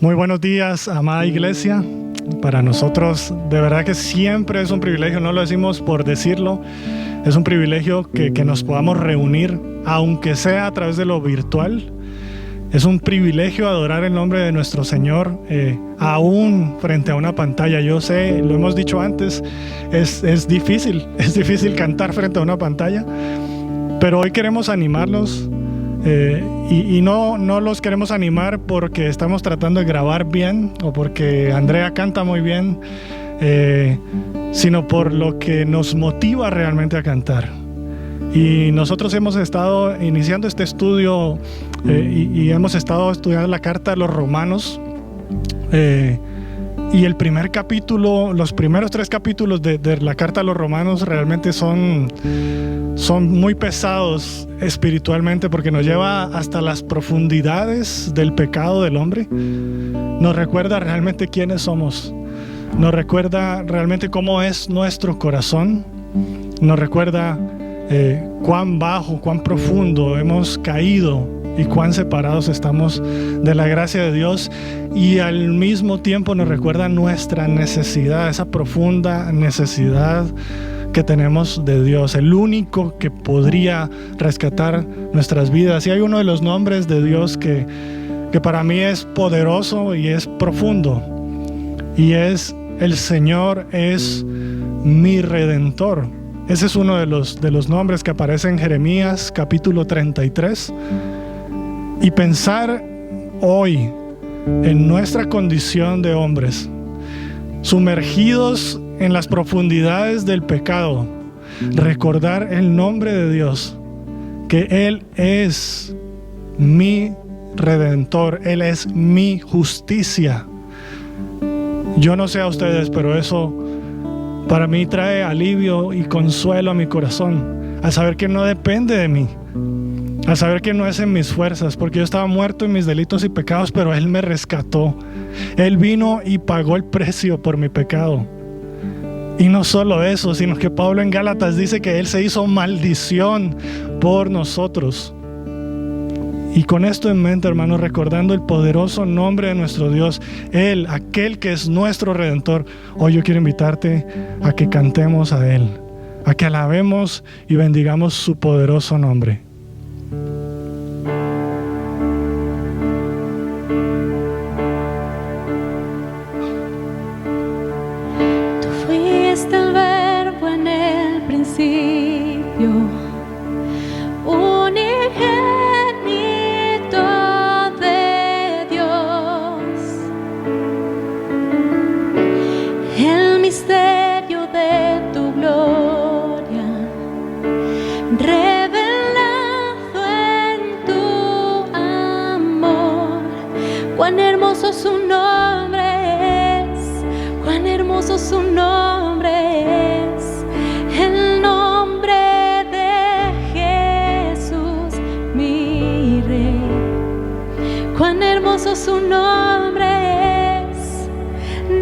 Muy buenos días, amada iglesia. Para nosotros, de verdad que siempre es un privilegio, no lo decimos por decirlo, es un privilegio que nos podamos reunir, aunque sea a través de lo virtual. Es un privilegio adorar el nombre de nuestro Señor, aún frente a una pantalla. Yo sé, lo hemos dicho antes, es difícil cantar frente a una pantalla, pero hoy queremos animarlos. Y no los queremos animar porque estamos tratando de grabar bien o porque Andrea canta muy bien, sino por lo que nos motiva realmente a cantar. Y nosotros hemos estado iniciando este estudio y hemos estado estudiando la carta de los Romanos. Y el primer capítulo, los primeros 3 capítulos de la carta a los Romanos realmente son muy pesados espiritualmente porque nos lleva hasta las profundidades del pecado del hombre. Nos recuerda realmente quiénes somos. Nos recuerda realmente cómo es nuestro corazón. Nos recuerda cuán bajo, cuán profundo hemos caído y cuán separados estamos de la gracia de Dios, y al mismo tiempo nos recuerda nuestra necesidad, esa profunda necesidad que tenemos de Dios, el único que podría rescatar nuestras vidas. Y hay uno de los nombres de Dios que para mí es poderoso y es profundo, y es: el Señor es mi Redentor. Ese es uno de los nombres que aparece en Jeremías capítulo 33. Y pensar hoy en nuestra condición de hombres, sumergidos en las profundidades del pecado, recordar el nombre de Dios, que Él es mi Redentor, Él es mi justicia. Yo no sé a ustedes, pero eso para mí trae alivio y consuelo a mi corazón, al saber que no depende de mí, al saber que no es en mis fuerzas, porque yo estaba muerto en mis delitos y pecados, pero Él me rescató. Él vino y pagó el precio por mi pecado. Y no solo eso, sino que Pablo en Gálatas dice que Él se hizo maldición por nosotros. Y con esto en mente, hermanos, recordando el poderoso nombre de nuestro Dios, Él, aquel que es nuestro Redentor, hoy yo quiero invitarte a que cantemos a Él, a que alabemos y bendigamos su poderoso nombre. Tú fuiste el verbo en el principio, unigénito de Dios, el misterio de tu gloria revelado en tu amor. Cuán hermoso su nombre es, cuán hermoso su nombre es, el nombre de Jesús, mi Rey. Cuán hermoso su nombre es,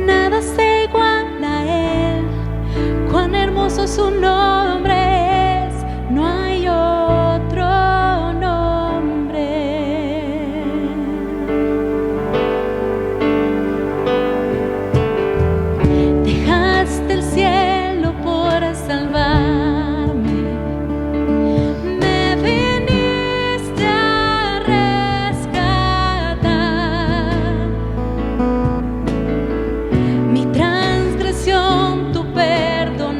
nada se iguala a Él. Cuán hermoso su nombre es, no hay otro nombre. Dejaste el cielo por salvarme, me viniste a rescatar. Mi transgresión tú perdonaste,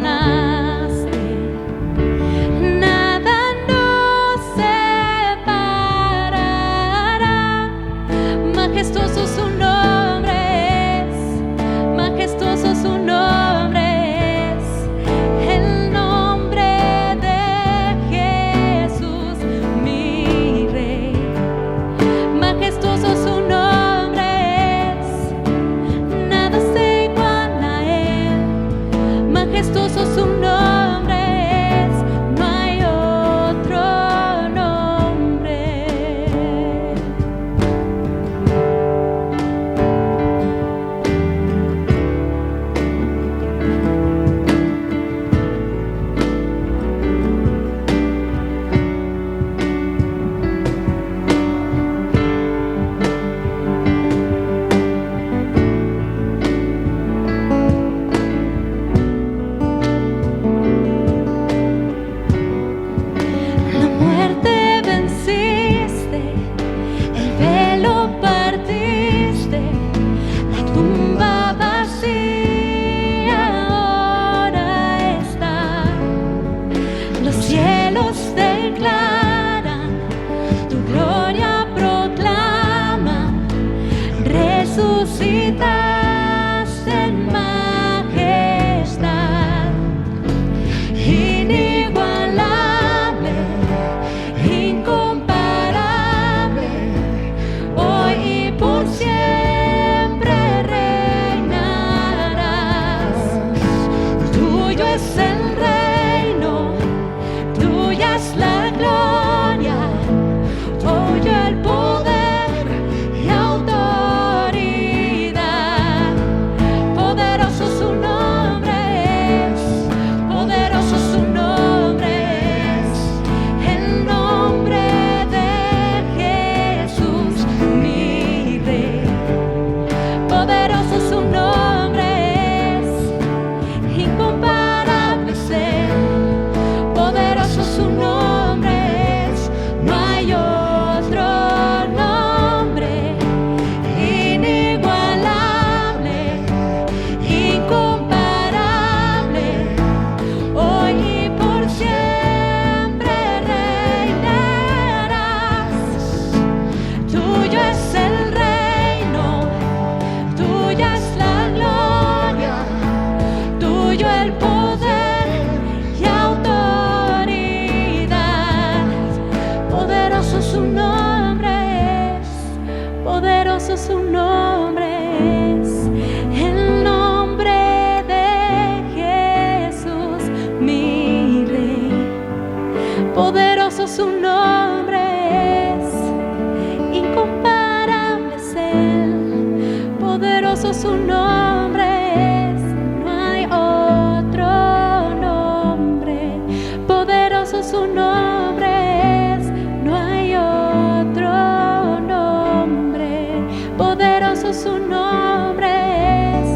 poderoso su nombre es, el nombre de Jesús, mi Rey. Poderoso su nombre es, incomparable es Él. Poderoso su nombre es, no hay otro nombre. Poderoso su nombre es, no hay otro nombre. Poderoso su nombre es,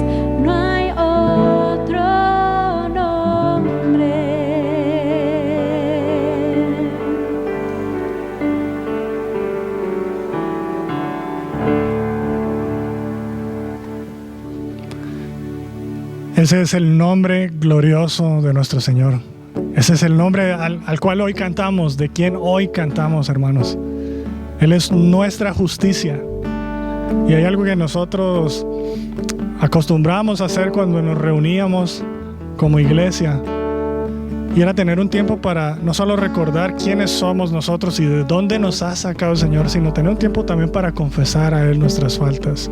no hay otro nombre. Ese es el nombre glorioso de nuestro Señor. Ese es el nombre al cual hoy cantamos, de quien hoy cantamos, hermanos. Él es nuestra justicia. Y hay algo que nosotros acostumbramos a hacer cuando nos reuníamos como iglesia, y era tener un tiempo para no solo recordar quiénes somos nosotros y de dónde nos ha sacado el Señor, sino tener un tiempo también para confesar a Él nuestras faltas,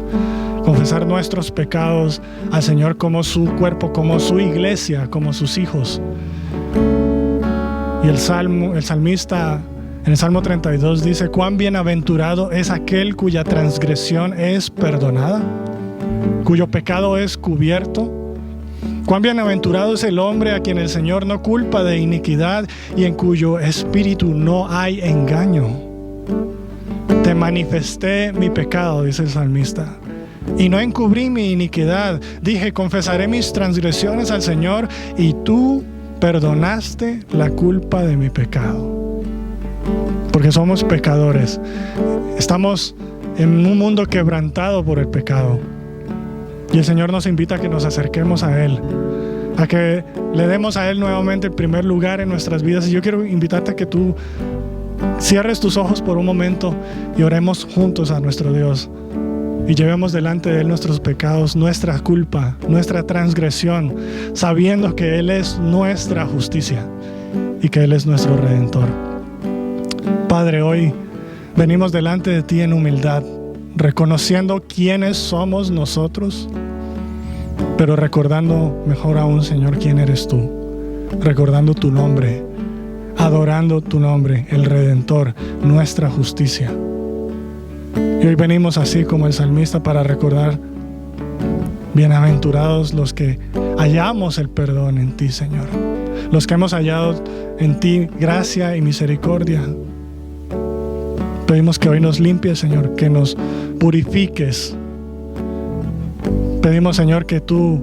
confesar nuestros pecados al Señor como su cuerpo, como su iglesia, como sus hijos. Y el salmista en el Salmo 32 dice: cuán bienaventurado es aquel cuya transgresión es perdonada, cuyo pecado es cubierto. Cuán bienaventurado es el hombre a quien el Señor no culpa de iniquidad y en cuyo espíritu no hay engaño. Te manifesté mi pecado, dice el salmista, y no encubrí mi iniquidad. Dije: confesaré mis transgresiones al Señor, y tú perdonaste la culpa de mi pecado. Porque somos pecadores. Estamos en un mundo quebrantado por el pecado. Y el Señor nos invita a que nos acerquemos a Él, a que le demos a Él nuevamente el primer lugar en nuestras vidas. Y yo quiero invitarte a que tú cierres tus ojos por un momento y oremos juntos a nuestro Dios. Y llevemos delante de Él nuestros pecados, nuestra culpa, nuestra transgresión, sabiendo que Él es nuestra justicia y que Él es nuestro Redentor. Padre, hoy venimos delante de ti en humildad, reconociendo quiénes somos nosotros, pero recordando mejor aún, Señor, quién eres tú, recordando tu nombre, adorando tu nombre, el Redentor, nuestra justicia. Y hoy venimos así como el salmista para recordar: bienaventurados los que hallamos el perdón en ti, Señor, los que hemos hallado en ti gracia y misericordia. Pedimos que hoy nos limpies, Señor, que nos purifiques. Pedimos, Señor, que tú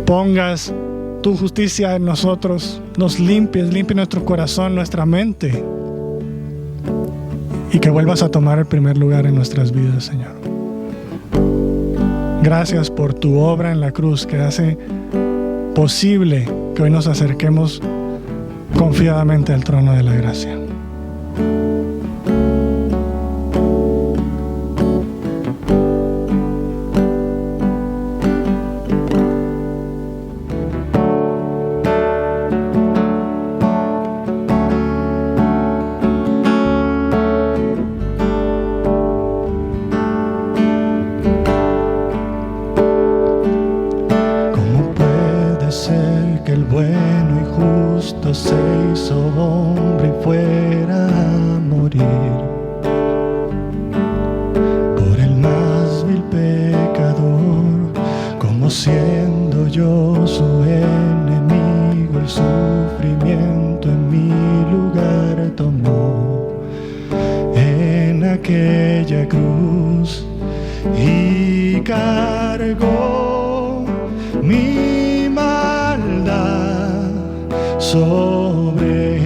pongas tu justicia en nosotros, nos limpies, limpie nuestro corazón, nuestra mente, y que vuelvas a tomar el primer lugar en nuestras vidas, Señor. Gracias por tu obra en la cruz, que hace posible que hoy nos acerquemos confiadamente al trono de la gracia. Se hizo hombre y fuera a morir por el más vil pecador, como siendo yo su enemigo, el sufrimiento en mi lugar tomó en aquella cruz y cargó mi maldad sobre él,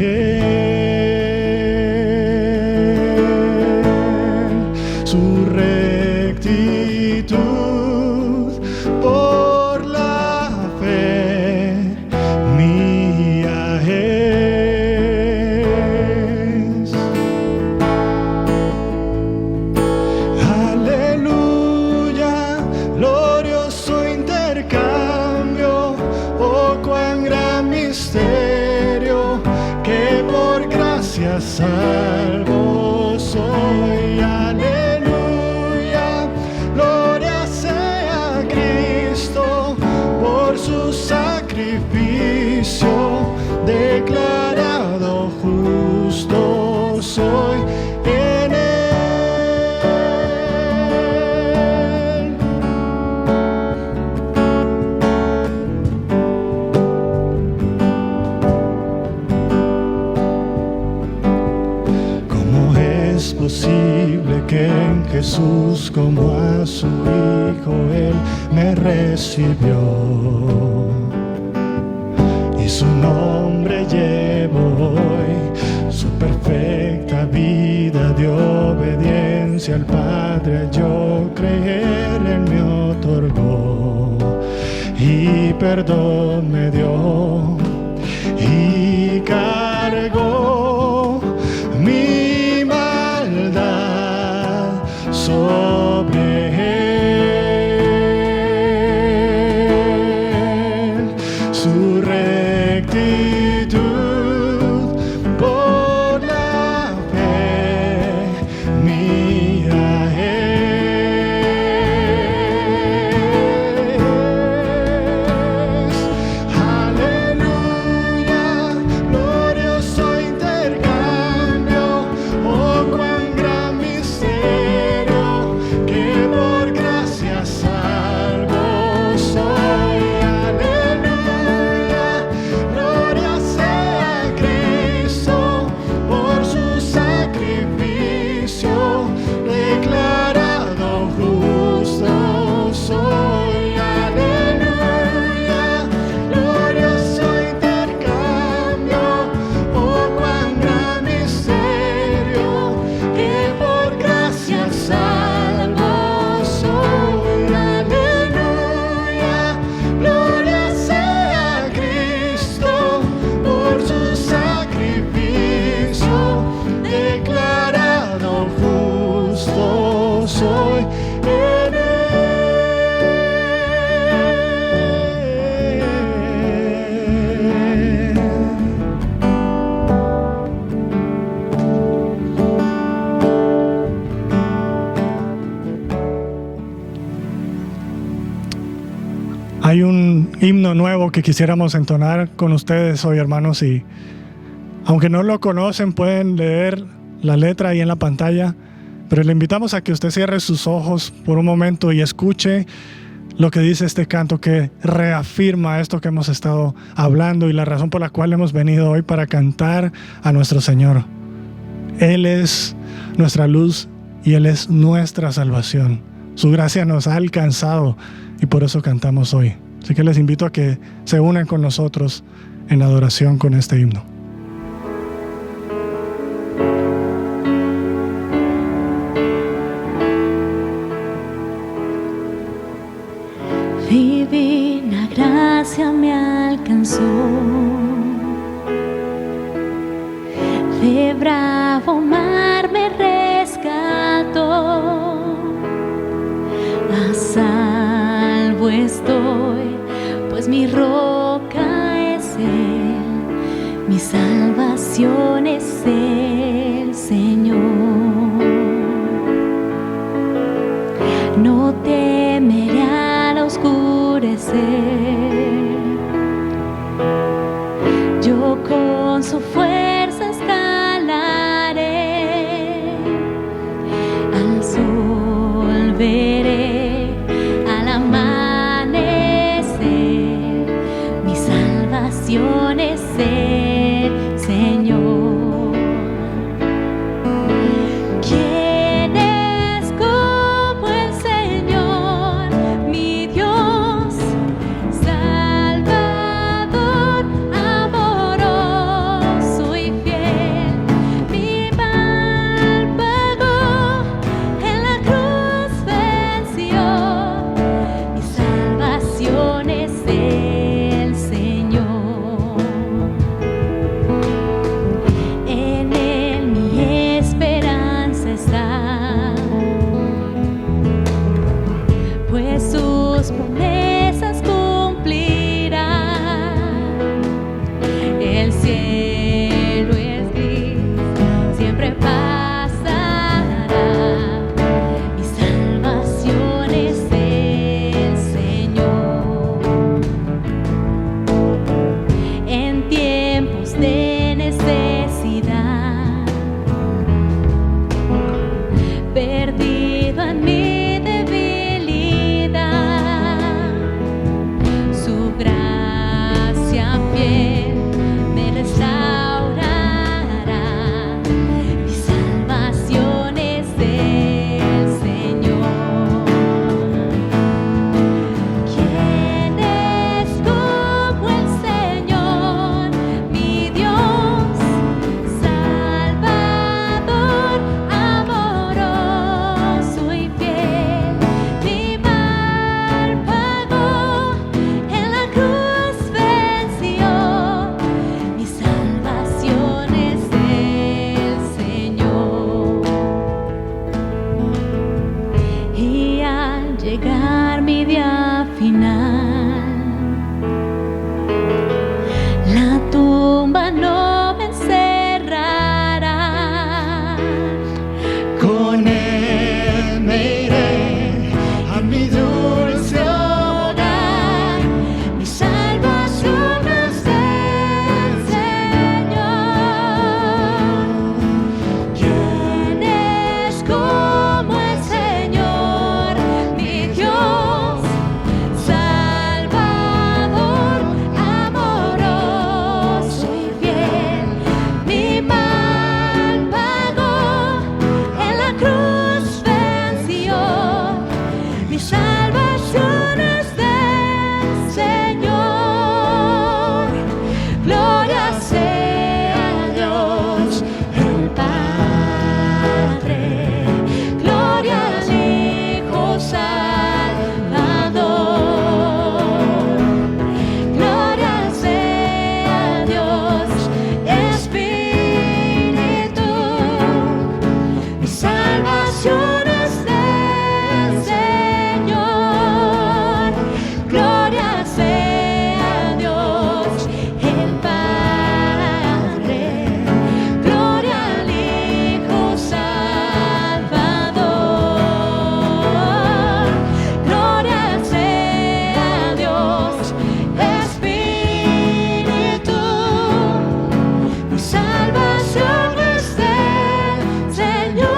su rectitud por la fe mía es. Aleluya, glorioso intercambio, oh cuán gran misterio, que por gracia salvo soy. Aleluya, sacrificio, declarado justo soy en Él. ¿Cómo es posible que en Jesús como a su Hijo Él me recibió? Y su nombre llevo hoy, su perfecta vida de obediencia al Padre yo creer Él me otorgó, y perdón me dio, y cargó mi maldad sobre Él. Su rectitud por la fe mía es. Aleluya, glorioso intercambio, oh cuán gran misterio, que por gracia salvo soy. Aleluya, gloria sea a Cristo por su sacrificio, declarado justo soy. Aleluya, glorioso intercambio, oh cuán gran misterio, que por gracia salvo soy. Aleluya, gloria sea a Cristo por su sacrificio, declarado justo soy en Él. Hay un himno nuevo que quisiéramos entonar con ustedes hoy, hermanos, y aunque no lo conocen, pueden leer la letra ahí en la pantalla, pero le invitamos a que usted cierre sus ojos por un momento y escuche lo que dice este canto, que reafirma esto que hemos estado hablando y la razón por la cual hemos venido hoy para cantar a nuestro Señor. Él es nuestra luz y Él es nuestra salvación. Su gracia nos ha alcanzado y por eso cantamos hoy. Así que les invito a que se unan con nosotros en adoración con este himno. Divina gracia me alcanzó, de bravo mar me rescató, a salvo estoy, pues mi roca es Él, mi salvación es el Señor. No temeré al oscurecer, yo con su fuerza escalaré, al sol veré, al amanecer, mi salvación es el Señor. ¿Quién es como el Señor, mi Dios, Salvador, amoroso, en mi debilidad. Su gracia fiel me restaurará. Mi salvación es del Señor. ¿Quién es como el Señor, mi Dios, Salvador, amoroso y fiel? Mi mal pagó, en la cruz venció. Mi salvación es del Señor. Y al llegar mi día final, la tumba no me encerrará. Con él me iré a mi dulce hogar. Mi salvación es del Señor. ¿Quién es como el Señor, mi Dios, Salvador, amoroso y fiel? Mi mal pagó, en la cruz venció. Mi salvación es del Señor. Gloria sea a Dios el Padre, gloria al Hijo Salvador, gloria sea a Dios Espíritu. Mi salvación es del Señor. Gloria sea a Dios el Padre, gloria al Hijo Salvador, gloria sea a Dios Espíritu. Mi salvación es del Señor.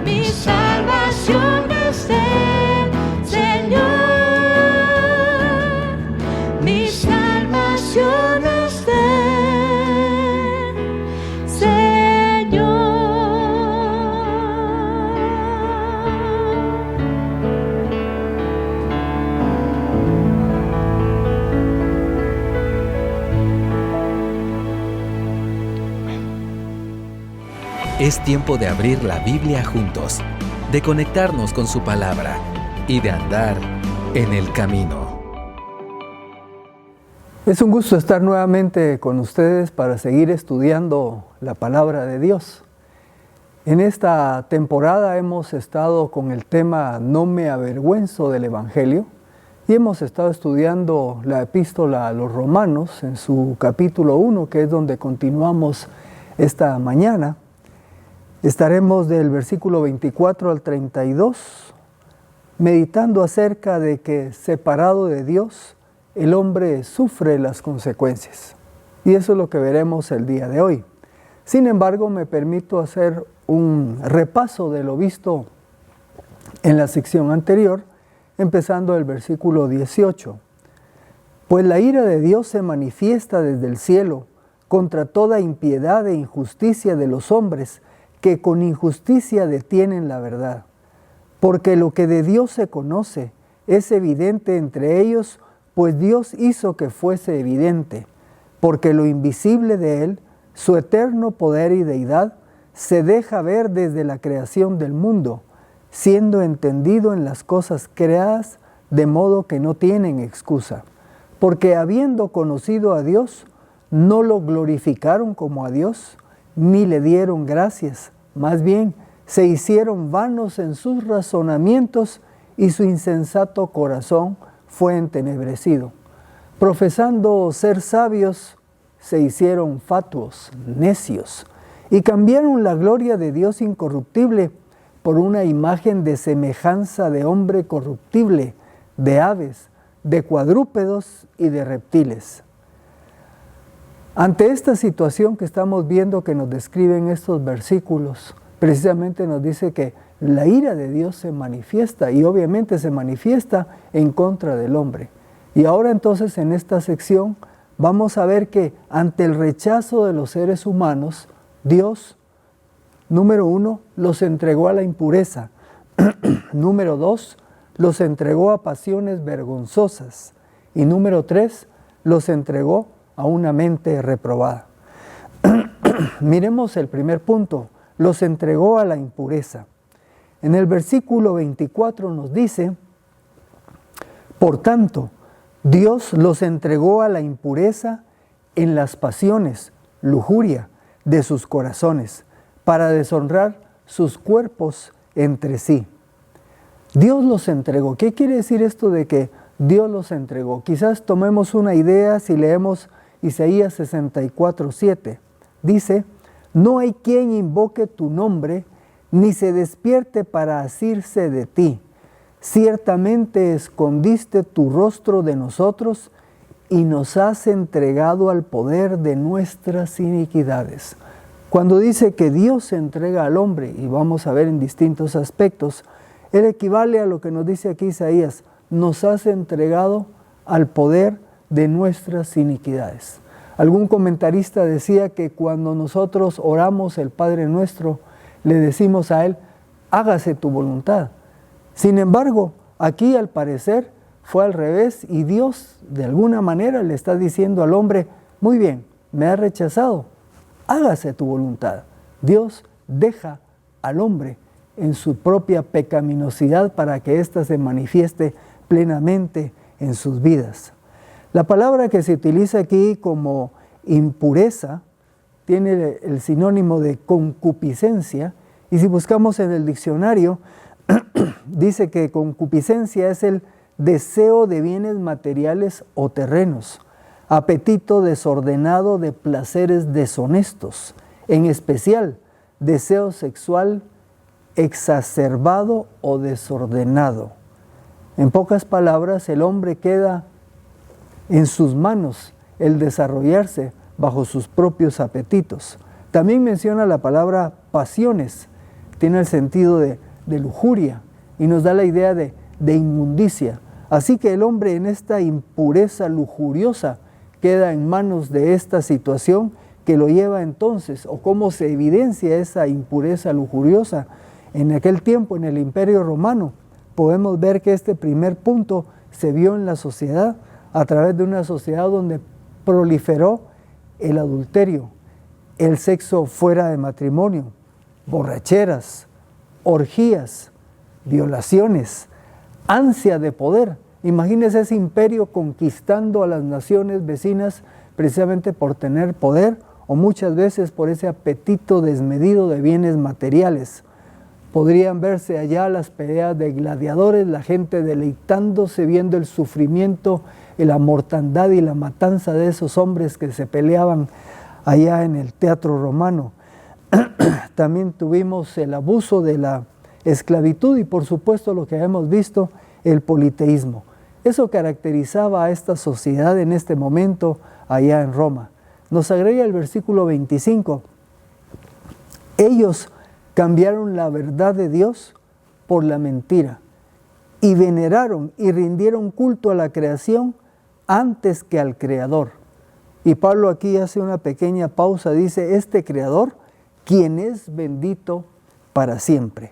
Mi salvación es del Señor. Mi salvación es del Señor. Es tiempo de abrir la Biblia juntos, de conectarnos con su palabra y de andar en el camino. Es un gusto estar nuevamente con ustedes para seguir estudiando la palabra de Dios. En esta temporada hemos estado con el tema No me avergüenzo del Evangelio y hemos estado estudiando la epístola a los Romanos en su capítulo 1, que es donde continuamos esta mañana. Estaremos del versículo 24 al 32, meditando acerca de que separado de Dios, el hombre sufre las consecuencias. Y eso es lo que veremos el día de hoy. Sin embargo, me permito hacer un repaso de lo visto en la sección anterior, empezando el versículo 18. Pues la ira de Dios se manifiesta desde el cielo contra toda impiedad e injusticia de los hombres, que con injusticia detienen la verdad. Porque lo que de Dios se conoce es evidente entre ellos, pues Dios hizo que fuese evidente, porque lo invisible de Él, su eterno poder y deidad, se deja ver desde la creación del mundo, siendo entendido en las cosas creadas, de modo que no tienen excusa. Porque habiendo conocido a Dios, no lo glorificaron como a Dios, ni le dieron gracias, más bien se hicieron vanos en sus razonamientos y su insensato corazón fue entenebrecido. Profesando ser sabios, se hicieron fatuos, necios, y cambiaron la gloria de Dios incorruptible por una imagen de semejanza de hombre corruptible, de aves, de cuadrúpedos y de reptiles. Ante esta situación que estamos viendo que nos describen estos versículos, precisamente nos dice que la ira de Dios se manifiesta y obviamente se manifiesta en contra del hombre. Y ahora entonces en esta sección vamos a ver que ante el rechazo de los seres humanos, Dios, número 1, los entregó a la impureza. Número 2, los entregó a pasiones vergonzosas. Y número 3, los entregó a una mente reprobada. Miremos el primer punto, los entregó a la impureza. En el versículo 24 nos dice, por tanto, Dios los entregó a la impureza en las pasiones, lujuria de sus corazones, para deshonrar sus cuerpos entre sí. Dios los entregó. ¿Qué quiere decir esto de que Dios los entregó? Quizás tomemos una idea si leemos Isaías 64:7. Dice, no hay quien invoque tu nombre, ni se despierte para asirse de ti. Ciertamente escondiste tu rostro de nosotros y nos has entregado al poder de nuestras iniquidades. Cuando dice que Dios se entrega al hombre, y vamos a ver en distintos aspectos, él equivale a lo que nos dice aquí Isaías, nos has entregado al poder de nuestras iniquidades. Algún comentarista decía que cuando nosotros oramos el Padre Nuestro, le decimos a Él, hágase tu voluntad. Sin embargo, aquí al parecer fue al revés y Dios de alguna manera le está diciendo al hombre, muy bien, me has rechazado, hágase tu voluntad. Dios deja al hombre en su propia pecaminosidad para que ésta se manifieste plenamente en sus vidas. La palabra que se utiliza aquí como impureza tiene el sinónimo de concupiscencia, y si buscamos en el diccionario, dice que concupiscencia es el deseo de bienes materiales o terrenos, apetito desordenado de placeres deshonestos, en especial deseo sexual exacerbado o desordenado. En pocas palabras, el hombre queda en sus manos el desarrollarse bajo sus propios apetitos. También menciona la palabra pasiones, tiene el sentido de lujuria y nos da la idea de inmundicia. Así que el hombre en esta impureza lujuriosa queda en manos de esta situación que lo lleva entonces, o cómo se evidencia esa impureza lujuriosa. En aquel tiempo, en el Imperio Romano, podemos ver que este primer punto se vio en la sociedad a través de una sociedad donde proliferó el adulterio, el sexo fuera de matrimonio, borracheras, orgías, violaciones, ansia de poder. Imagínese ese imperio conquistando a las naciones vecinas precisamente por tener poder o muchas veces por ese apetito desmedido de bienes materiales. Podrían verse allá las peleas de gladiadores, la gente deleitándose viendo el sufrimiento, la mortandad y la matanza de esos hombres que se peleaban allá en el teatro romano. También tuvimos el abuso de la esclavitud y por supuesto lo que hemos visto, el politeísmo. Eso caracterizaba a esta sociedad en este momento allá en Roma. Nos agrega el versículo 25. Ellos cambiaron la verdad de Dios por la mentira y veneraron y rindieron culto a la creación antes que al Creador. Y Pablo aquí hace una pequeña pausa, dice, este Creador, quien es bendito para siempre.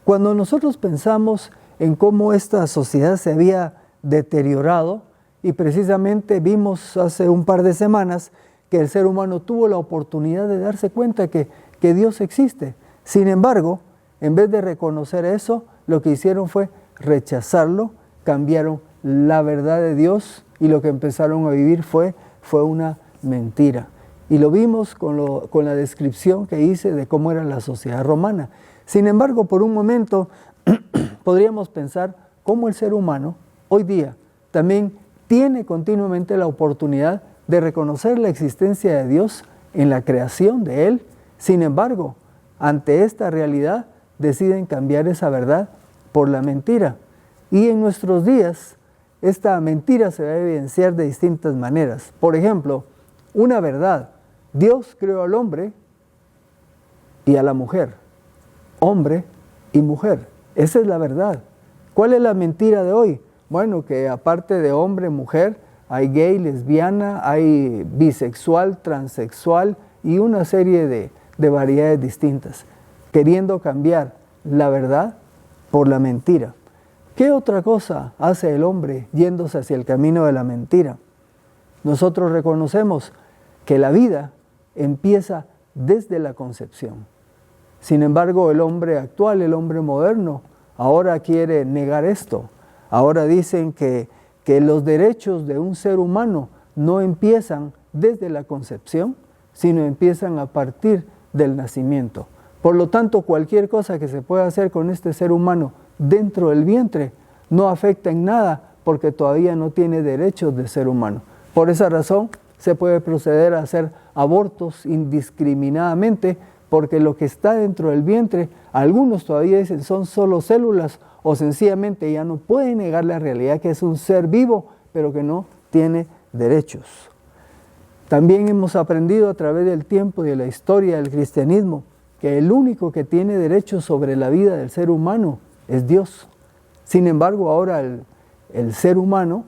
Cuando nosotros pensamos en cómo esta sociedad se había deteriorado, y precisamente vimos hace un par de semanas que el ser humano tuvo la oportunidad de darse cuenta que Dios existe. Sin embargo, en vez de reconocer eso, lo que hicieron fue rechazarlo, cambiaron la verdad de Dios y lo que empezaron a vivir fue una mentira. Y lo vimos con la descripción que hice de cómo era la sociedad romana. Sin embargo, por un momento podríamos pensar cómo el ser humano hoy día también tiene continuamente la oportunidad de reconocer la existencia de Dios en la creación de Él. Sin embargo, ante esta realidad deciden cambiar esa verdad por la mentira. Y en nuestros días, esta mentira se va a evidenciar de distintas maneras. Por ejemplo, una verdad: Dios creó al hombre y a la mujer. hombre y mujer. Esa es la verdad. ¿Cuál es la mentira de hoy? Bueno, que aparte de hombre, mujer, hay gay, lesbiana, hay bisexual, transexual y una serie de variedades distintas, queriendo cambiar la verdad por la mentira. ¿Qué otra cosa hace el hombre yéndose hacia el camino de la mentira? Nosotros reconocemos que la vida empieza desde la concepción. Sin embargo, el hombre actual, el hombre moderno, ahora quiere negar esto. Ahora dicen que los derechos de un ser humano no empiezan desde la concepción, sino empiezan a partir del nacimiento. Por lo tanto, cualquier cosa que se pueda hacer con este ser humano dentro del vientre no afecta en nada porque todavía no tiene derechos de ser humano. Por esa razón se puede proceder a hacer abortos indiscriminadamente porque lo que está dentro del vientre, algunos todavía dicen son solo células o sencillamente ya no pueden negar la realidad que es un ser vivo pero que no tiene derechos. También hemos aprendido a través del tiempo y de la historia del cristianismo que el único que tiene derechos sobre la vida del ser humano es Dios. Sin embargo, ahora el ser humano,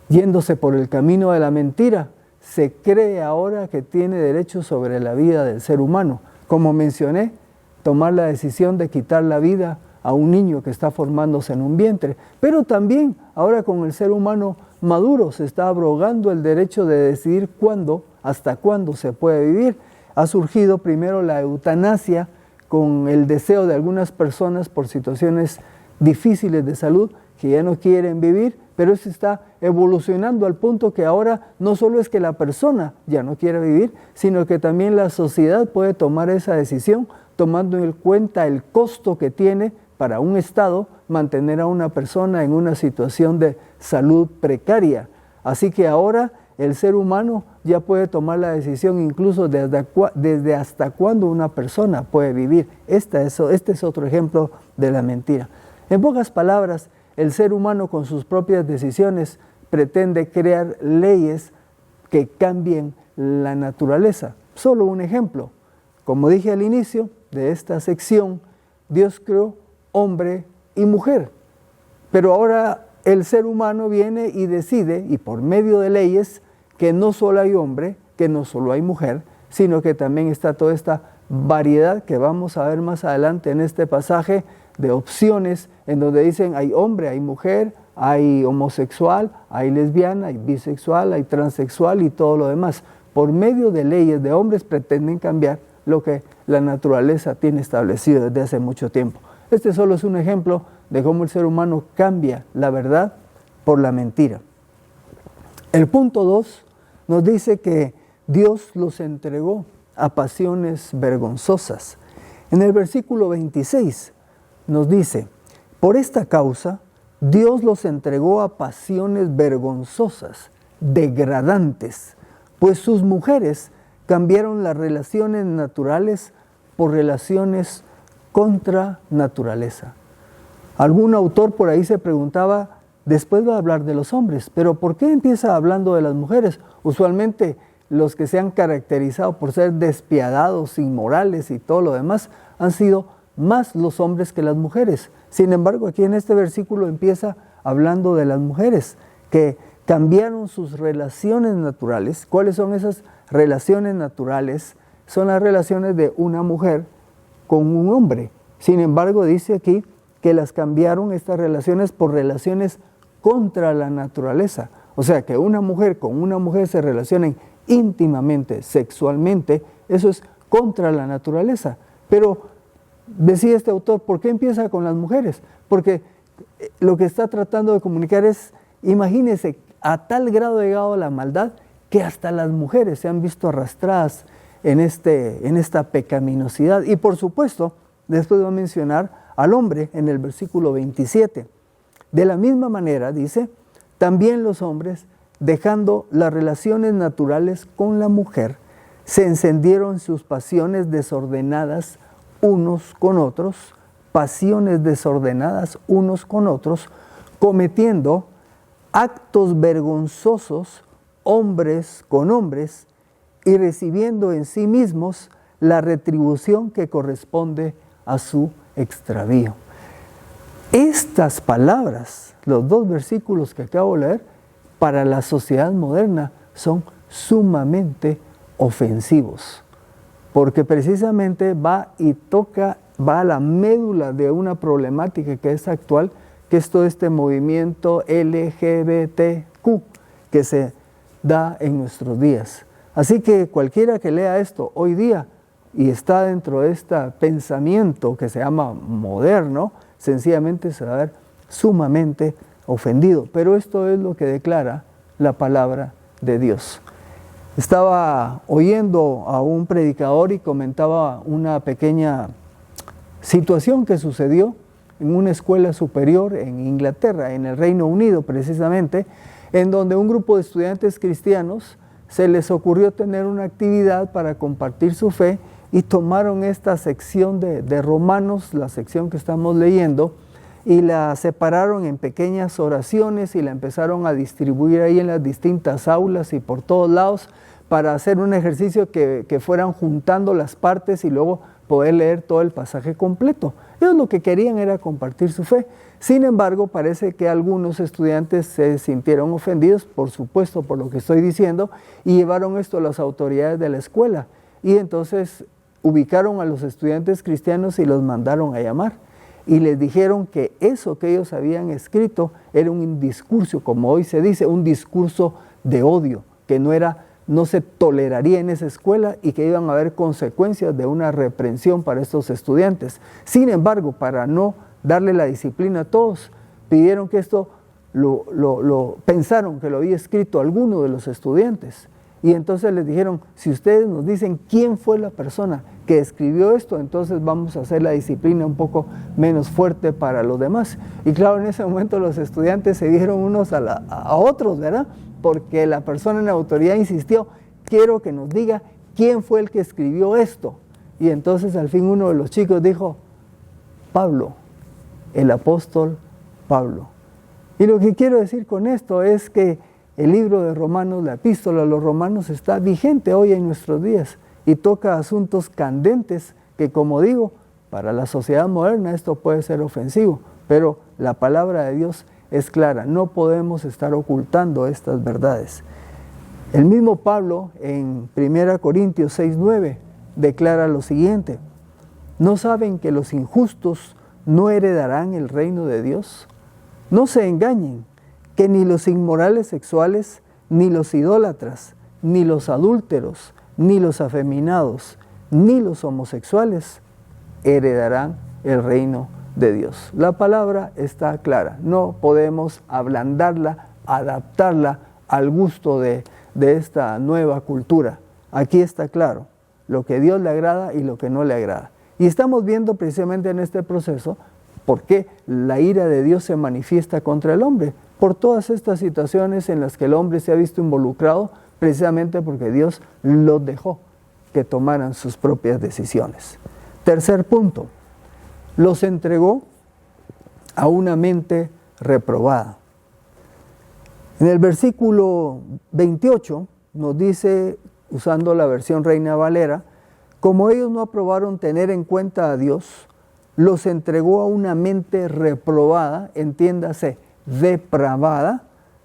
yéndose por el camino de la mentira, se cree ahora que tiene derechos sobre la vida del ser humano. Como mencioné, tomar la decisión de quitar la vida a un niño que está formándose en un vientre. Pero también, ahora con el ser humano maduro, se está abrogando el derecho de decidir cuándo, hasta cuándo se puede vivir. Ha surgido primero la eutanasia con el deseo de algunas personas por situaciones difíciles de salud que ya no quieren vivir, pero eso está evolucionando al punto que ahora no solo es que la persona ya no quiera vivir, sino que también la sociedad puede tomar esa decisión tomando en cuenta el costo que tiene para un Estado mantener a una persona en una situación de salud precaria. Así que ahora el ser humano ya puede tomar la decisión incluso desde hasta cuándo una persona puede vivir. Este es otro ejemplo de la mentira. En pocas palabras, el ser humano con sus propias decisiones pretende crear leyes que cambien la naturaleza. Solo un ejemplo. Como dije al inicio de esta sección, Dios creó hombre y mujer. Pero ahora el ser humano viene y decide, y por medio de leyes, que no solo hay hombre, que no solo hay mujer, sino que también está toda esta variedad que vamos a ver más adelante en este pasaje de opciones en donde dicen hay hombre, hay mujer, hay homosexual, hay lesbiana, hay bisexual, hay transexual y todo lo demás. Por medio de leyes de hombres pretenden cambiar lo que la naturaleza tiene establecido desde hace mucho tiempo. Este solo es un ejemplo de cómo el ser humano cambia la verdad por la mentira. El punto 2 nos dice que Dios los entregó a pasiones vergonzosas. En el versículo 26 nos dice, por esta causa Dios los entregó a pasiones vergonzosas, degradantes, pues sus mujeres cambiaron las relaciones naturales por relaciones contra naturaleza. Algún autor por ahí se preguntaba, después va a hablar de los hombres, pero ¿por qué empieza hablando de las mujeres? Usualmente los que se han caracterizado por ser despiadados, inmorales y todo lo demás, han sido más los hombres que las mujeres. Sin embargo, aquí en este versículo empieza hablando de las mujeres, que cambiaron sus relaciones naturales. ¿Cuáles son esas relaciones naturales? Son las relaciones de una mujer con un hombre. Sin embargo, dice aquí que las cambiaron estas relaciones por relaciones contra la naturaleza. O sea, que una mujer con una mujer se relacionen íntimamente, sexualmente, eso es contra la naturaleza. Pero decía este autor, ¿por qué empieza con las mujeres? Porque lo que está tratando de comunicar es, imagínense, a tal grado ha llegado la maldad que hasta las mujeres se han visto arrastradas en esta pecaminosidad. Y por supuesto, después va a mencionar al hombre en el versículo 27. De la misma manera, dice, también los hombres, dejando las relaciones naturales con la mujer, se encendieron sus pasiones desordenadas unos con otros, pasiones desordenadas unos con otros, cometiendo actos vergonzosos hombres con hombres y recibiendo en sí mismos la retribución que corresponde a su extravío. Estas palabras, los 2 versículos que acabo de leer, para la sociedad moderna son sumamente ofensivos, porque precisamente va a la médula de una problemática que es actual, que es todo este movimiento LGBTQ que se da en nuestros días. Así que cualquiera que lea esto hoy día y está dentro de este pensamiento que se llama moderno, sencillamente se va a ver sumamente ofendido. Pero esto es lo que declara la palabra de Dios. Estaba oyendo a un predicador y comentaba una pequeña situación que sucedió en una escuela superior en Inglaterra, en el Reino Unido precisamente, en donde un grupo de estudiantes cristianos se les ocurrió tener una actividad para compartir su fe y tomaron esta sección de Romanos, la sección que estamos leyendo, y la separaron en pequeñas oraciones y la empezaron a distribuir ahí en las distintas aulas y por todos lados para hacer un ejercicio que fueran juntando las partes y luego poder leer todo el pasaje completo. Ellos lo que querían era compartir su fe. Sin embargo, parece que algunos estudiantes se sintieron ofendidos, por supuesto, por lo que estoy diciendo, y llevaron esto a las autoridades de la escuela. Y entonces ubicaron a los estudiantes cristianos y los mandaron a llamar. Y les dijeron que eso que ellos habían escrito era un discurso, como hoy se dice, un discurso de odio, que no se toleraría en esa escuela y que iban a haber consecuencias de una reprensión para estos estudiantes. Sin embargo, para no darle la disciplina a todos, pidieron que esto pensaron que lo había escrito alguno de los estudiantes. Y entonces les dijeron, si ustedes nos dicen quién fue la persona que escribió esto, entonces vamos a hacer la disciplina un poco menos fuerte para los demás. Y claro, en ese momento los estudiantes se dieron unos a otros, ¿verdad? Porque la persona en la autoridad insistió, quiero que nos diga quién fue el que escribió esto. Y entonces al fin uno de los chicos dijo, Pablo, el apóstol Pablo. Y lo que quiero decir con esto es que el libro de Romanos, la epístola a los Romanos, está vigente hoy en nuestros días y toca asuntos candentes que, como digo, para la sociedad moderna esto puede ser ofensivo, pero la palabra de Dios es clara, no podemos estar ocultando estas verdades. El mismo Pablo en 1 Corintios 6:9 declara lo siguiente, ¿no saben que los injustos no heredarán el reino de Dios? No se engañen, que ni los inmorales sexuales, ni los idólatras, ni los adúlteros, ni los afeminados, ni los homosexuales heredarán el reino de Dios. La palabra está clara, no podemos ablandarla, adaptarla al gusto de esta nueva cultura. Aquí está claro lo que a Dios le agrada y lo que no le agrada. Y estamos viendo precisamente en este proceso por qué la ira de Dios se manifiesta contra el hombre, por todas estas situaciones en las que el hombre se ha visto involucrado, precisamente porque Dios los dejó que tomaran sus propias decisiones. Tercer punto, los entregó a una mente reprobada. En el versículo 28 nos dice, usando la versión Reina Valera, como ellos no aprobaron tener en cuenta a Dios, los entregó a una mente reprobada, entiéndase, depravada,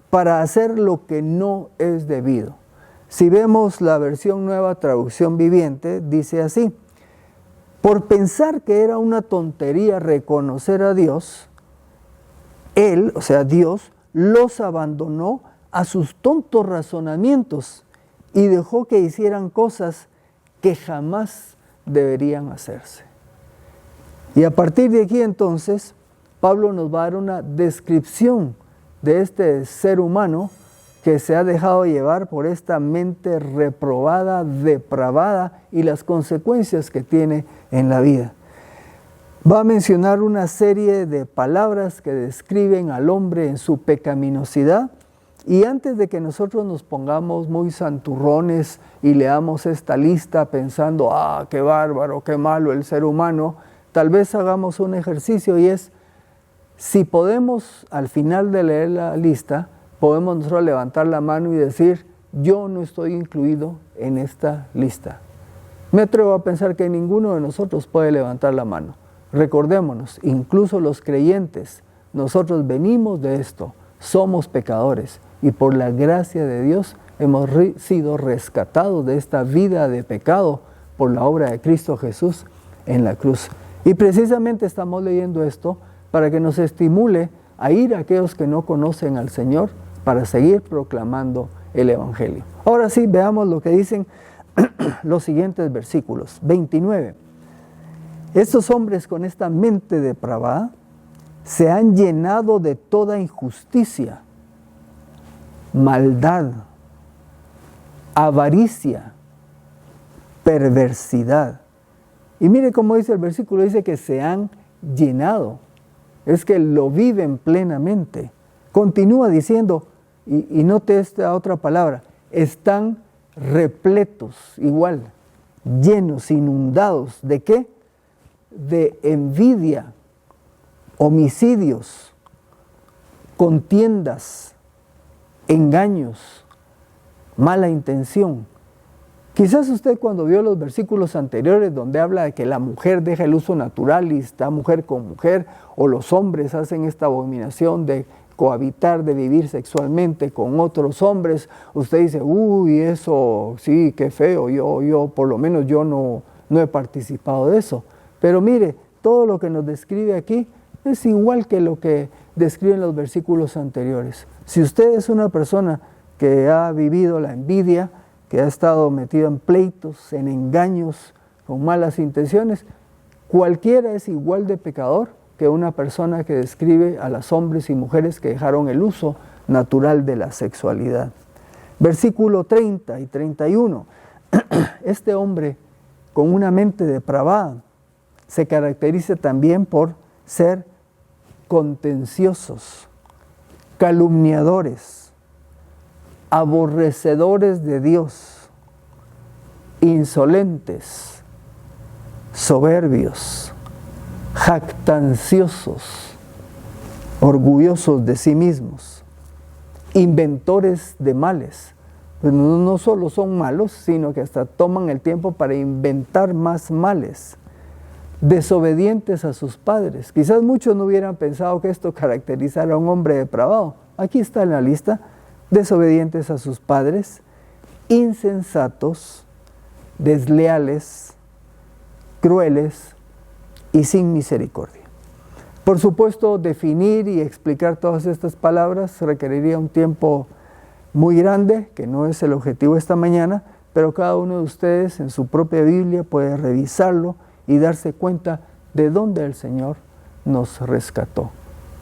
para hacer lo que no es debido. Si vemos la versión Nueva Traducción Viviente, dice así, por pensar que era una tontería reconocer a Dios, Él, o sea Dios, los abandonó a sus tontos razonamientos y dejó que hicieran cosas que jamás deberían hacerse. Y a partir de aquí entonces, Pablo nos va a dar una descripción de este ser humano que se ha dejado llevar por esta mente reprobada, depravada y las consecuencias que tiene en la vida. Va a mencionar una serie de palabras que describen al hombre en su pecaminosidad y antes de que nosotros nos pongamos muy santurrones y leamos esta lista pensando, qué bárbaro, qué malo el ser humano, tal vez hagamos un ejercicio y es, si podemos al final de leer la lista, podemos nosotros levantar la mano y decir, yo no estoy incluido en esta lista. Me atrevo a pensar que ninguno de nosotros puede levantar la mano. Recordémonos, incluso los creyentes, nosotros venimos de esto, somos pecadores y por la gracia de Dios hemos sido rescatados de esta vida de pecado por la obra de Cristo Jesús en la cruz. Y precisamente estamos leyendo esto para que nos estimule a ir a aquellos que no conocen al Señor para seguir proclamando el Evangelio. Ahora sí, veamos lo que dicen los siguientes versículos. 29. Estos hombres con esta mente depravada se han llenado de toda injusticia, maldad, avaricia, perversidad. Y mire cómo dice el versículo, dice que se han llenado. Es que lo viven plenamente. Continúa diciendo, y note esta otra palabra, están repletos, igual, llenos, inundados. ¿De qué? De envidia, homicidios, contiendas, engaños, mala intención. Quizás usted cuando vio los versículos anteriores donde habla de que la mujer deja el uso natural y está mujer con mujer, o los hombres hacen esta abominación de cohabitar, de vivir sexualmente con otros hombres, usted dice, uy, eso sí, qué feo, yo por lo menos yo no he participado de eso. Pero mire, todo lo que nos describe aquí es igual que lo que describen los versículos anteriores. Si usted es una persona que ha vivido la envidia, que ha estado metido en pleitos, en engaños, con malas intenciones, cualquiera es igual de pecador que una persona que describe a los hombres y mujeres que dejaron el uso natural de la sexualidad. Versículo 30 y 31. Este hombre con una mente depravada se caracteriza también por ser contenciosos, calumniadores, aborrecedores de Dios, insolentes, soberbios, jactanciosos, orgullosos de sí mismos, inventores de males. Pues no solo son malos, sino que hasta toman el tiempo para inventar más males. Desobedientes a sus padres. Quizás muchos no hubieran pensado que esto caracterizara a un hombre depravado. Aquí está en la lista. Desobedientes a sus padres, insensatos, desleales, crueles y sin misericordia. Por supuesto, definir y explicar todas estas palabras requeriría un tiempo muy grande, que no es el objetivo esta mañana, pero cada uno de ustedes en su propia Biblia puede revisarlo y darse cuenta de dónde el Señor nos rescató.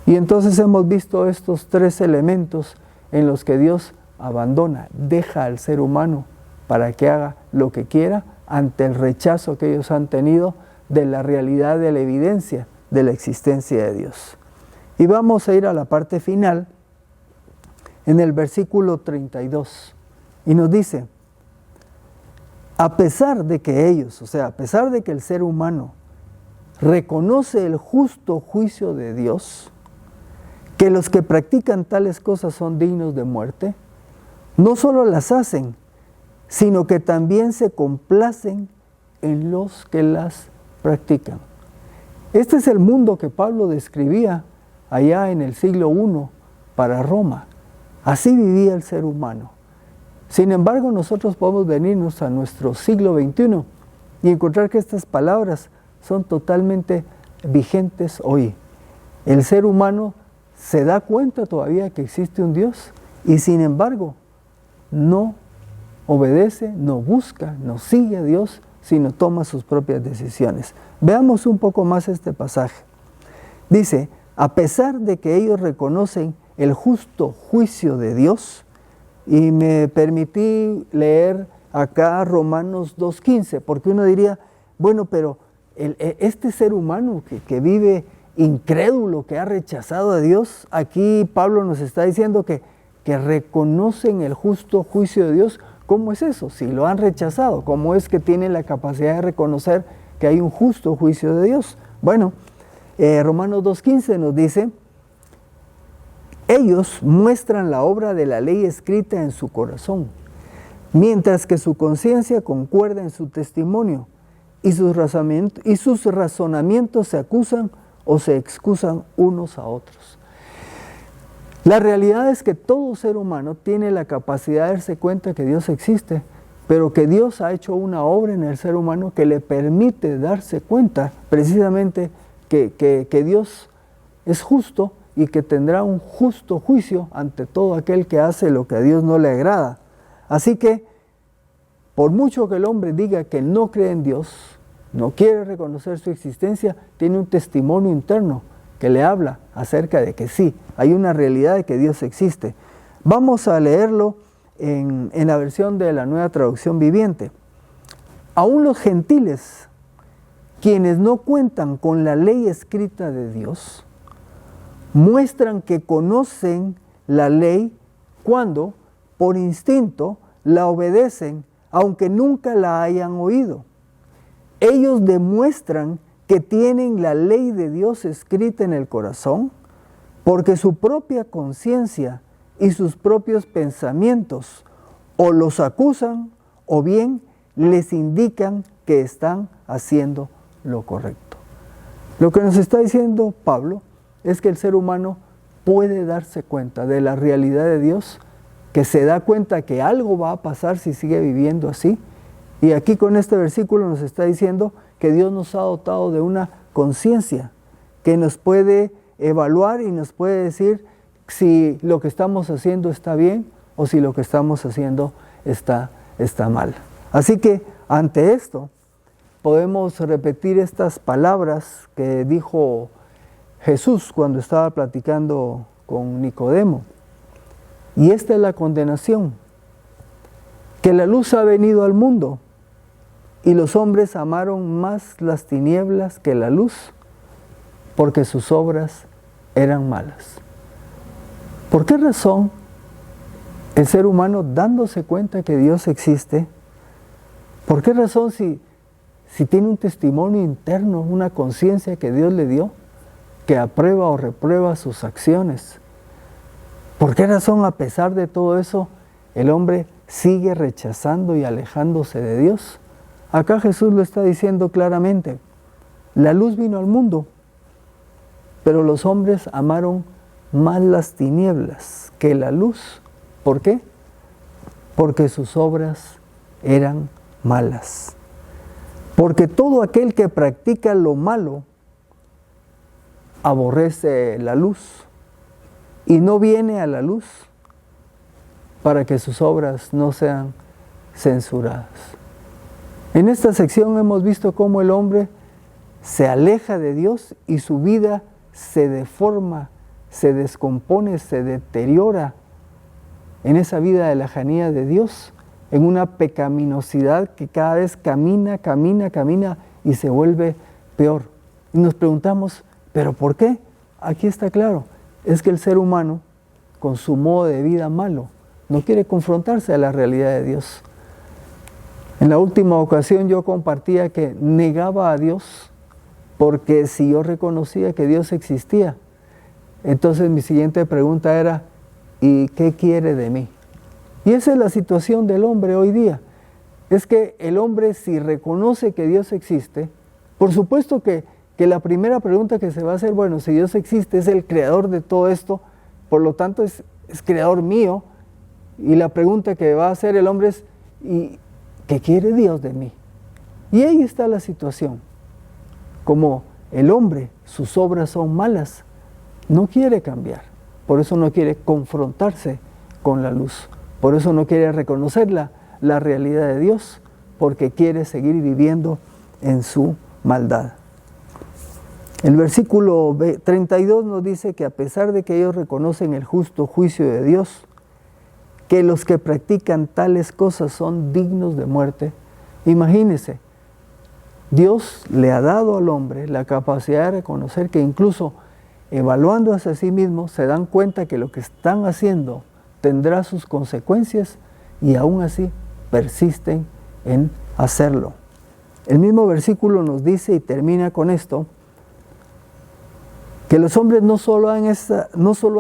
Y entonces hemos visto estos tres elementos en los que Dios abandona, deja al ser humano para que haga lo que quiera ante el rechazo que ellos han tenido de la realidad, de la evidencia de la existencia de Dios. Y vamos a ir a la parte final, en el versículo 32, y nos dice, a pesar de que ellos, o sea, a pesar de que el ser humano reconoce el justo juicio de Dios, que los que practican tales cosas son dignos de muerte, no solo las hacen, sino que también se complacen en los que las practican. Este es el mundo que Pablo describía allá en el siglo I para Roma. Así vivía el ser humano. Sin embargo, nosotros podemos venirnos a nuestro siglo XXI y encontrar que estas palabras son totalmente vigentes hoy. El ser humano se da cuenta todavía que existe un Dios y sin embargo no obedece, no busca, no sigue a Dios, sino toma sus propias decisiones. Veamos un poco más este pasaje. Dice, a pesar de que ellos reconocen el justo juicio de Dios, y me permití leer acá Romanos 2:15, porque uno diría, bueno, pero este ser humano que vive incrédulo, que ha rechazado a Dios, aquí Pablo nos está diciendo que reconocen el justo juicio de Dios. ¿Cómo es eso? Si lo han rechazado, ¿cómo es que tienen la capacidad de reconocer que hay un justo juicio de Dios? Bueno, Romanos 2:15 nos dice, ellos muestran la obra de la ley escrita en su corazón, mientras que su conciencia concuerda en su testimonio, y sus razonamientos se acusan o se excusan unos a otros. La realidad es que todo ser humano tiene la capacidad de darse cuenta que Dios existe, pero que Dios ha hecho una obra en el ser humano que le permite darse cuenta precisamente que Dios es justo y que tendrá un justo juicio ante todo aquel que hace lo que a Dios no le agrada. Así que, por mucho que el hombre diga que no cree en Dios, no quiere reconocer su existencia, tiene un testimonio interno que le habla acerca de que sí, hay una realidad de que Dios existe. Vamos a leerlo en la versión de la Nueva Traducción Viviente. Aún los gentiles, quienes no cuentan con la ley escrita de Dios, muestran que conocen la ley cuando, por instinto, la obedecen, aunque nunca la hayan oído. Ellos demuestran que tienen la ley de Dios escrita en el corazón, porque su propia conciencia y sus propios pensamientos o los acusan o bien les indican que están haciendo lo correcto. Lo que nos está diciendo Pablo es que el ser humano puede darse cuenta de la realidad de Dios, que se da cuenta que algo va a pasar si sigue viviendo así. Y aquí con este versículo nos está diciendo que Dios nos ha dotado de una conciencia que nos puede evaluar y nos puede decir si lo que estamos haciendo está bien o si lo que estamos haciendo está mal. Así que ante esto podemos repetir estas palabras que dijo Jesús cuando estaba platicando con Nicodemo. Y esta es la condenación, que la luz ha venido al mundo y los hombres amaron más las tinieblas que la luz porque sus obras eran malas. ¿Por qué razón el ser humano, dándose cuenta que Dios existe, por qué razón si tiene un testimonio interno, una conciencia que Dios le dio, que aprueba o reprueba sus acciones, por qué razón a pesar de todo eso el hombre sigue rechazando y alejándose de Dios? Acá Jesús lo está diciendo claramente. La luz vino al mundo, pero los hombres amaron más las tinieblas que la luz. ¿Por qué? Porque sus obras eran malas. Porque todo aquel que practica lo malo aborrece la luz y no viene a la luz para que sus obras no sean censuradas. En esta sección hemos visto cómo el hombre se aleja de Dios y su vida se deforma, se descompone, se deteriora en esa vida de lejanía de Dios, en una pecaminosidad que cada vez camina y se vuelve peor. Y nos preguntamos, ¿pero por qué? Aquí está claro, es que el ser humano, con su modo de vida malo, no quiere confrontarse a la realidad de Dios. En la última ocasión yo compartía que negaba a Dios, porque si yo reconocía que Dios existía, entonces mi siguiente pregunta era, ¿y qué quiere de mí? Y esa es la situación del hombre hoy día. Es que el hombre, si reconoce que Dios existe, por supuesto que la primera pregunta que se va a hacer, bueno, si Dios existe, es el creador de todo esto, por lo tanto es creador mío, y la pregunta que va a hacer el hombre es, ¿y qué quiere Dios de mí? Y ahí está la situación. Como el hombre, sus obras son malas, no quiere cambiar, por eso no quiere confrontarse con la luz, por eso no quiere reconocer la realidad de Dios, porque quiere seguir viviendo en su maldad. El versículo 32 nos dice que a pesar de que ellos reconocen el justo juicio de Dios, que los que practican tales cosas son dignos de muerte, imagínense, Dios le ha dado al hombre la capacidad de reconocer que incluso evaluándose a sí mismos se dan cuenta que lo que están haciendo tendrá sus consecuencias y aún así persisten en hacerlo. El mismo versículo nos dice y termina con esto, que los hombres no solo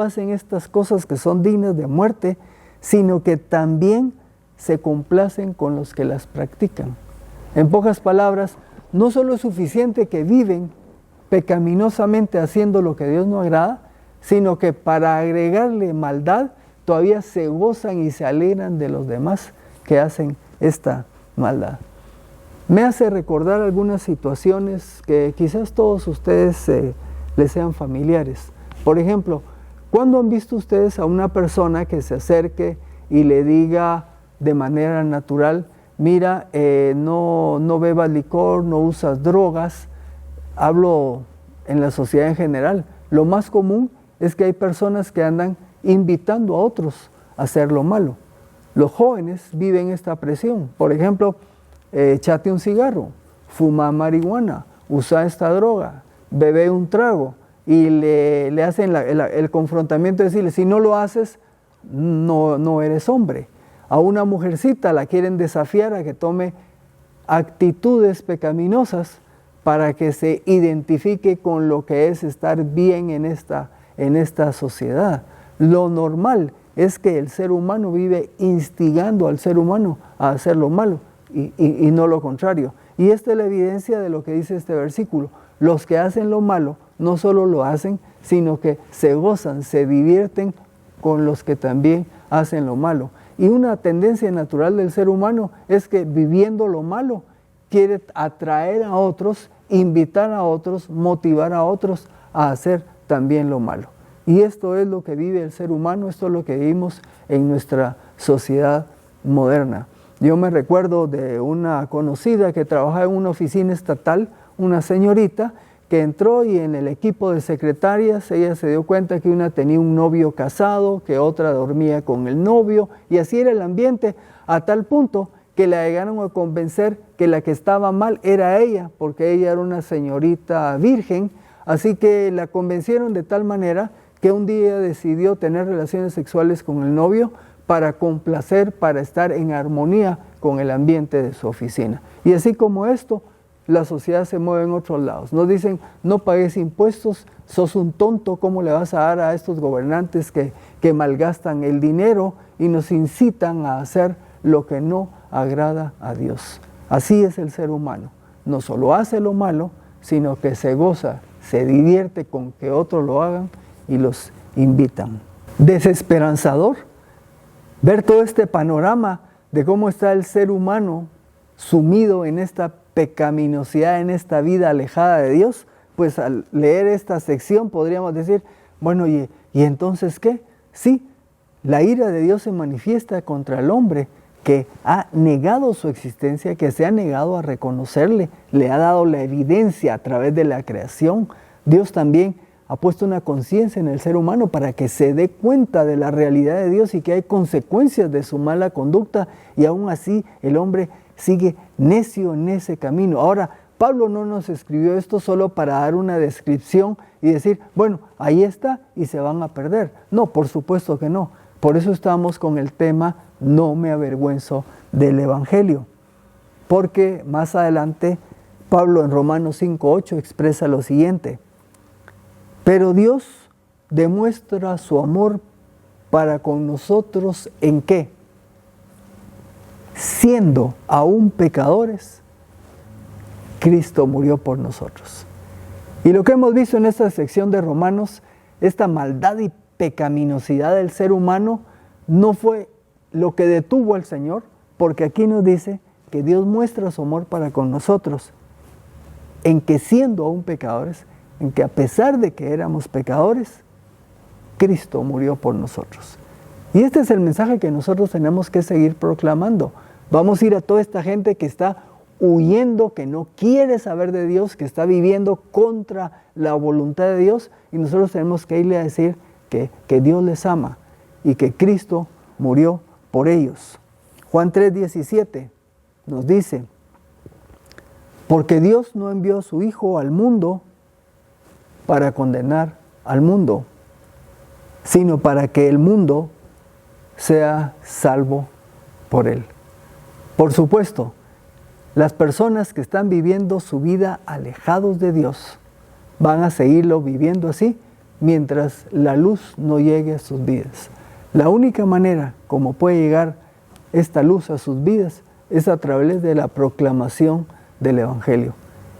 hacen estas cosas que son dignas de muerte, sino que también se complacen con los que las practican. En pocas palabras, no solo es suficiente que viven pecaminosamente haciendo lo que a Dios no agrada, sino que para agregarle maldad, todavía se gozan y se alegran de los demás que hacen esta maldad. Me hace recordar algunas situaciones que quizás todos ustedes les sean familiares. Por ejemplo, ¿cuándo han visto ustedes a una persona que se acerque y le diga de manera natural, mira, no bebas licor, no usas drogas? Hablo en la sociedad en general. Lo más común es que hay personas que andan invitando a otros a hacer lo malo. Los jóvenes viven esta presión. Por ejemplo, échate un cigarro, fuma marihuana, usa esta droga, bebe un trago, y le hacen el confrontamiento de decirle, si no lo haces, no eres hombre. A una mujercita la quieren desafiar a que tome actitudes pecaminosas para que se identifique con lo que es estar bien en esta sociedad. Lo normal es que el ser humano vive instigando al ser humano a hacer lo malo y no lo contrario. Y esta es la evidencia de lo que dice este versículo. Los que hacen lo malo no solo lo hacen, sino que se gozan, se divierten con los que también hacen lo malo. Y una tendencia natural del ser humano es que viviendo lo malo quiere atraer a otros, invitar a otros, motivar a otros a hacer también lo malo. Y esto es lo que vive el ser humano, esto es lo que vivimos en nuestra sociedad moderna. Yo me recuerdo de una conocida que trabajaba en una oficina estatal, una señorita que entró y en el equipo de secretarias ella se dio cuenta que una tenía un novio casado, que otra dormía con el novio, y así era el ambiente, a tal punto que la llegaron a convencer que la que estaba mal era ella, porque ella era una señorita virgen. Así que la convencieron de tal manera que un día decidió tener relaciones sexuales con el novio para complacer, para estar en armonía con el ambiente de su oficina. Y así como esto, la sociedad se mueve en otros lados. Nos dicen, no pagues impuestos, sos un tonto, ¿cómo le vas a dar a estos gobernantes que malgastan el dinero y nos incitan a hacer lo que no agrada a Dios? Así es el ser humano. No solo hace lo malo, sino que se goza, se divierte con que otros lo hagan y los invitan. Desesperanzador ver todo este panorama de cómo está el ser humano sumido en esta pecaminosidad, en esta vida alejada de Dios. Pues al leer esta sección podríamos decir, bueno, ¿y entonces qué? Sí, la ira de Dios se manifiesta contra el hombre que ha negado su existencia, que se ha negado a reconocerle, le ha dado la evidencia a través de la creación. Dios también ha puesto una conciencia en el ser humano para que se dé cuenta de la realidad de Dios y que hay consecuencias de su mala conducta, y aún así el hombre sigue necio en ese camino. Ahora, Pablo no nos escribió esto solo para dar una descripción y decir, bueno, ahí está y se van a perder. No, por supuesto que no. Por eso estamos con el tema no me avergüenzo del Evangelio. Porque más adelante Pablo en Romanos 5:8 expresa lo siguiente: pero Dios demuestra su amor para con nosotros ¿en qué? Siendo aún pecadores, Cristo murió por nosotros. Y lo que hemos visto en esta sección de Romanos, esta maldad y pecaminosidad del ser humano, no fue lo que detuvo al Señor, porque aquí nos dice que Dios muestra su amor para con nosotros, en que siendo aún pecadores, en que a pesar de que éramos pecadores, Cristo murió por nosotros. Y este es el mensaje que nosotros tenemos que seguir proclamando. Vamos a ir a toda esta gente que está huyendo, que no quiere saber de Dios, que está viviendo contra la voluntad de Dios, y nosotros tenemos que irle a decir que Dios les ama y que Cristo murió por ellos. Juan 3:17 nos dice, porque Dios no envió a su Hijo al mundo para condenar al mundo, sino para que el mundo sea salvo por él. Por supuesto, las personas que están viviendo su vida alejados de Dios van a seguirlo viviendo así mientras la luz no llegue a sus vidas. La única manera como puede llegar esta luz a sus vidas es a través de la proclamación del Evangelio.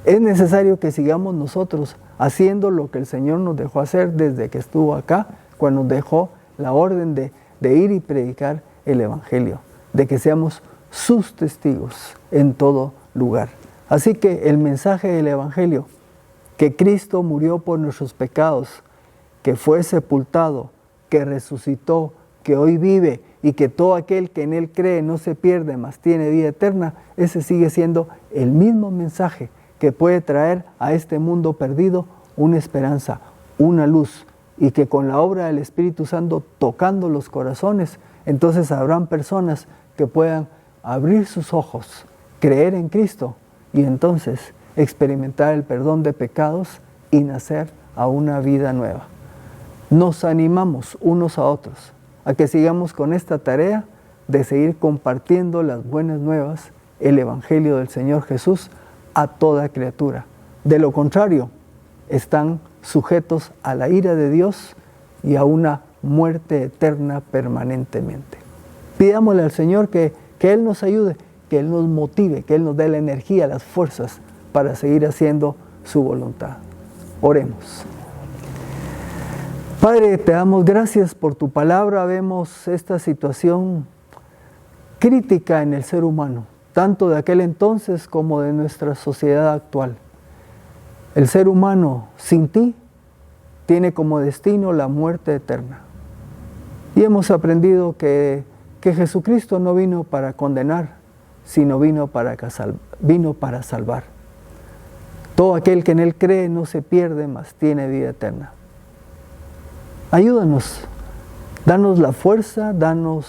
Es necesario que sigamos nosotros haciendo lo que el Señor nos dejó hacer desde que estuvo acá, cuando nos dejó la orden de ir y predicar el Evangelio, de que seamos sus testigos en todo lugar. Así que el mensaje del Evangelio, que Cristo murió por nuestros pecados, que fue sepultado, que resucitó, que hoy vive y que todo aquel que en Él cree no se pierde, mas tiene vida eterna, ese sigue siendo el mismo mensaje que puede traer a este mundo perdido una esperanza, una luz, y que con la obra del Espíritu Santo tocando los corazones, entonces habrán personas que puedan abrir sus ojos, creer en Cristo y entonces experimentar el perdón de pecados y nacer a una vida nueva. Nos animamos unos a otros a que sigamos con esta tarea de seguir compartiendo las buenas nuevas, el Evangelio del Señor Jesús, a toda criatura. De lo contrario, están sujetos a la ira de Dios y a una muerte eterna permanentemente. Pidámosle al Señor que Él nos ayude, que Él nos motive, que Él nos dé la energía, las fuerzas para seguir haciendo su voluntad. Oremos. Padre, te damos gracias por tu palabra. Vemos esta situación crítica en el ser humano, tanto de aquel entonces como de nuestra sociedad actual. El ser humano sin ti tiene como destino la muerte eterna. Y hemos aprendido que Jesucristo no vino para condenar, sino vino para salvar. Todo aquel que en Él cree no se pierde, mas tiene vida eterna. Ayúdanos, danos la fuerza, danos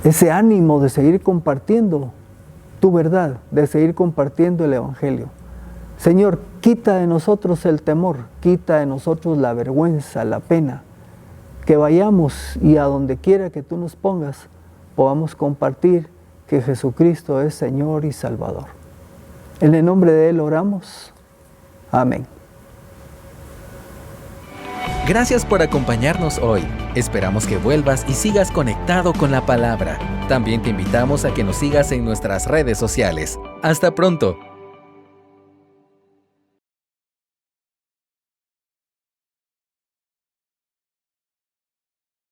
ese ánimo de seguir compartiendo tu verdad, de seguir compartiendo el Evangelio. Señor, quita de nosotros el temor, quita de nosotros la vergüenza, la pena, que vayamos y a donde quiera que tú nos pongas, podamos compartir que Jesucristo es Señor y Salvador. En el nombre de Él oramos. Amén. Gracias por acompañarnos hoy. Esperamos que vuelvas y sigas conectado con la palabra. También te invitamos a que nos sigas en nuestras redes sociales. Hasta pronto.